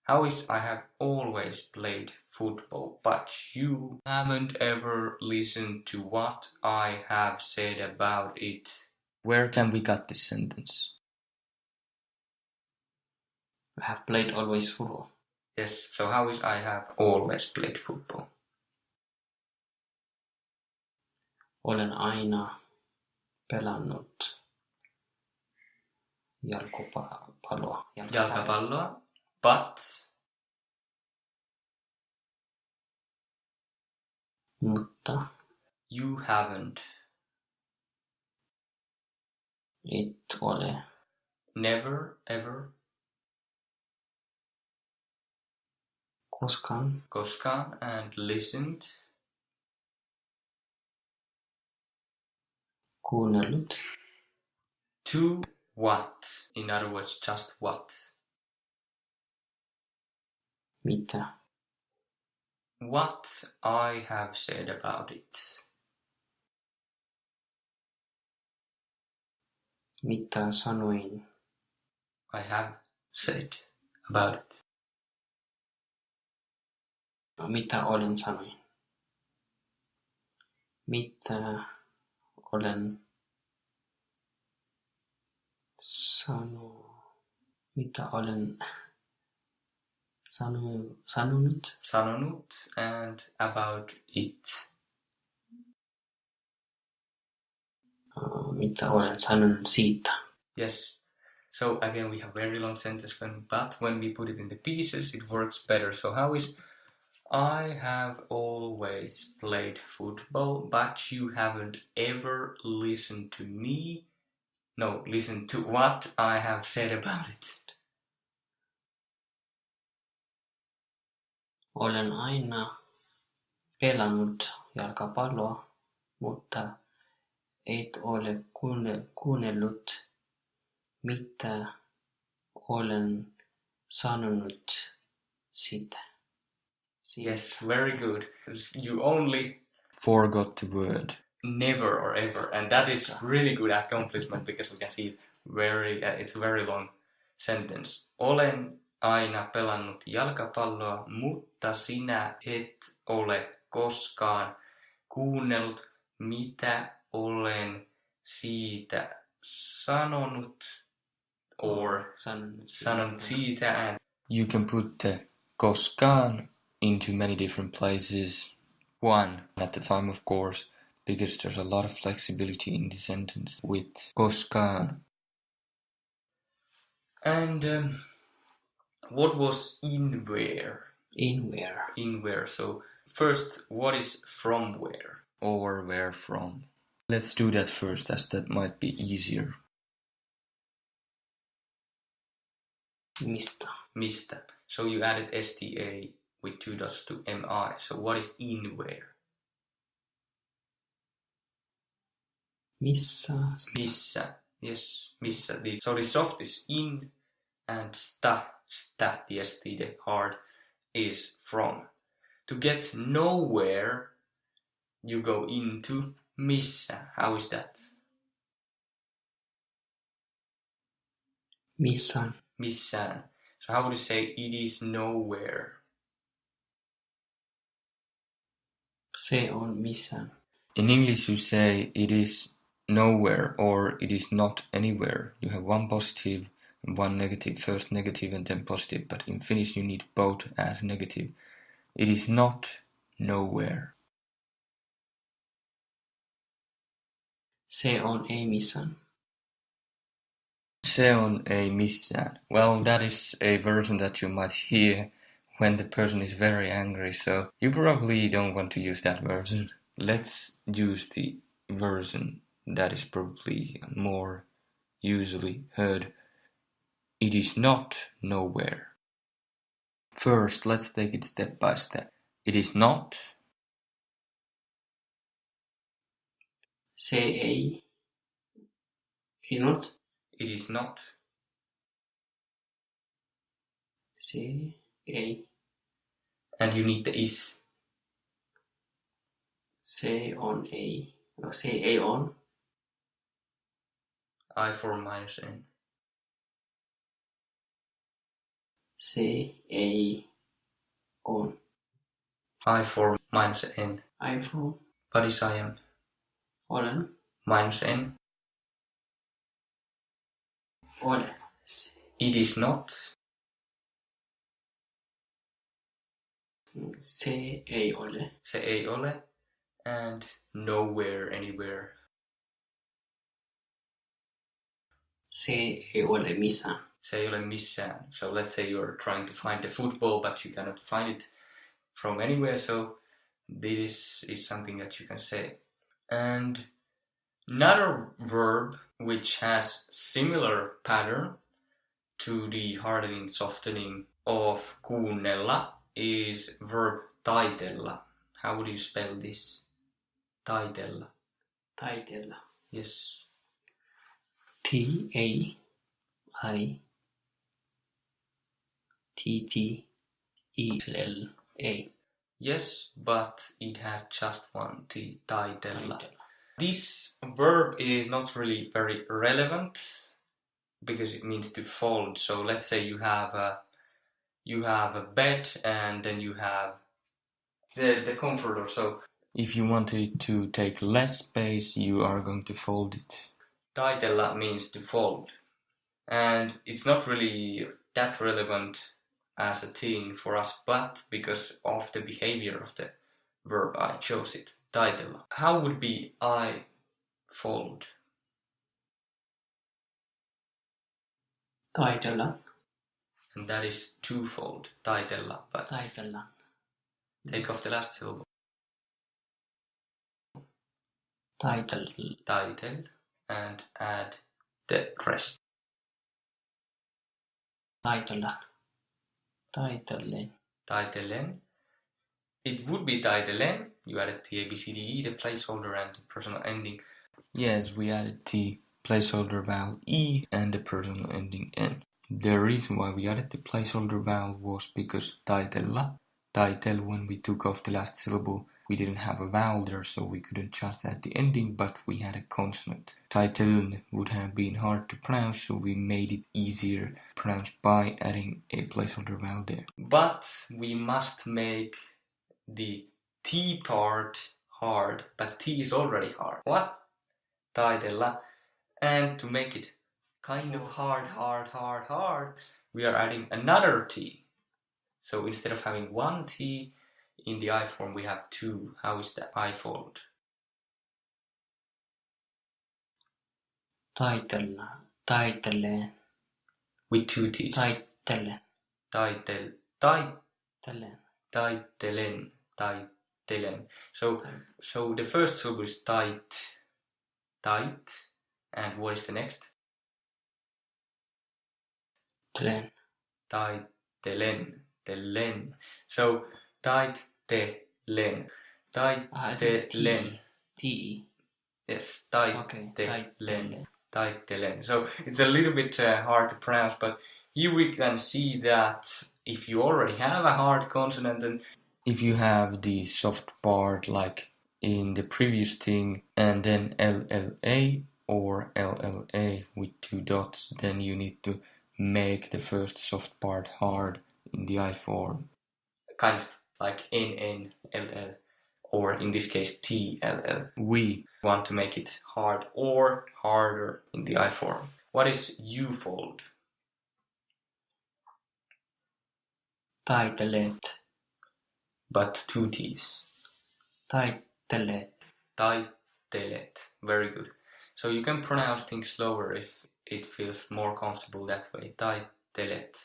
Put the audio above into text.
How is I have always played football, but you haven't ever listened to what I have said about it? Where can we cut this sentence? I have played always football. Yes, so how is I have always played football? Olen aina pelannut Jalkapalloa, but Mutta you haven't. et ole Never, ever, koskaan and listened kuunnellut to what? In other words, just what? mitä What I have said about it. mitä sanoin I have said about it. mitä olen sanoin mitä olen Sanonut and about it. Mitä olen sanonut siitä. Yes. So again, we have very long sentence, but when we put it into pieces, it works better. So how is I have always played football, but you haven't ever listened to me? No, listen to what I have said about it. Olen aina pelannut jalkapalloa, mutta et ole kuunnellut, mitä olen sanonut sitä. Yes, very good. You only forgot the word never or ever, and that is really good accomplishment because we can see it's a very long sentence. Olen aina pelannut jalkapalloa, mutta sinä et ole koskaan kuunnellut, mitä olen siitä sanonut or sanonut siitä. And you can put the koskaan into many different places. One at the time, of course, because there's a lot of flexibility in the sentence with koskaan. And what was in where? In where. In where. So first, what is from where? Or where from? Let's do that first, as that might be easier. Mistä. Mistä. So you added STA with 2 dots to MI. So what is in where? Missä. Missä. Yes, missä. So the soft is in and sta, the ST, the hard, is from. To get nowhere, you go into missä. How is that? Missään. Missään. So how would you say it is nowhere? Se on missään. In English you say it is nowhere or it is not anywhere. You have one positive and one negative. First negative and then positive. But in Finnish you need both as negative. It is not nowhere. Se on ei missään. Se on ei missään. Well, that is a version that you might hear when the person is very angry, so you probably don't want to use that version. Let's use the version that is probably more usually heard. It is not nowhere. First, let's take it step by step. It is not. Se ei. Is not. It is not. Se ei. And you need the is. Se on ei. No, se ei on. I for minus n. Se ei on. I form minus N. iPhone. What is I am? Olen. Minus N. Ole. It is not. Se ei ole. Se ei ole. And nowhere, anywhere. Se ei ole missään. Se ei ole missään. So let's say you're trying to find the football, but you cannot find it from anywhere. So this is something that you can say. And another verb which has similar pattern to the hardening, softening of kuunnella is verb taitella. How would you spell this? Taitella. Taitella. Yes. T-A-I-T-T-E-L-L-A. Yes, but it had just one T, taitella. This verb is not really very relevant because it means to fold. So let's say you have a bed and then you have the comforter. So if you wanted to take less space, you are going to fold it. Taitella means to fold. And it's not really that relevant as a thing for us, but because of the behavior of the verb, I chose it. Taitella. How would be I fold? Taitella. And that is twofold. Taitella. But Taitella. take off the last syllable. Taitel. Taitel. And add the rest. Taitella. Taitellen. Taitellen. It would be taitellen. You added the A, B, C, D, E, the placeholder and the personal ending. Yes, we added the placeholder vowel E and the personal ending N. The reason why we added the placeholder vowel was because taitella, taitel, when we took off the last syllable, we didn't have a vowel there, so we couldn't just add the ending, but we had a consonant. Taitellen would have been hard to pronounce, so we made it easier to pronounce by adding a placeholder vowel there. But we must make the T part hard, but T is already hard. What? Taitella. And to make it kind of hard, we are adding another T. So instead of having one T in the I form, we have two. How is that? I fold. Taitella. Taitellen. With two T's. Taitellen. Taitel. Taitellen. Taitelen. Taitelen. So the first syllable is tight. Tight. And what is the next? Telen. Taitelen. Telen. So taitelen. Taitelen. T. Yes, taitelen. Taitelen. So it's a little bit hard to pronounce, but here we can see that if you already have a hard consonant and if you have the soft part like in the previous thing and then LLA or LLA with two dots, then you need to make the first soft part hard in the I form. Kind of like NNLL, or in this case TLL. We want to make it hard or harder in the I form. What is U fold? Taitelet. But two T's. Taitelet. Taitelet. Very good. So you can pronounce things slower if it feels more comfortable that way. Taitelet.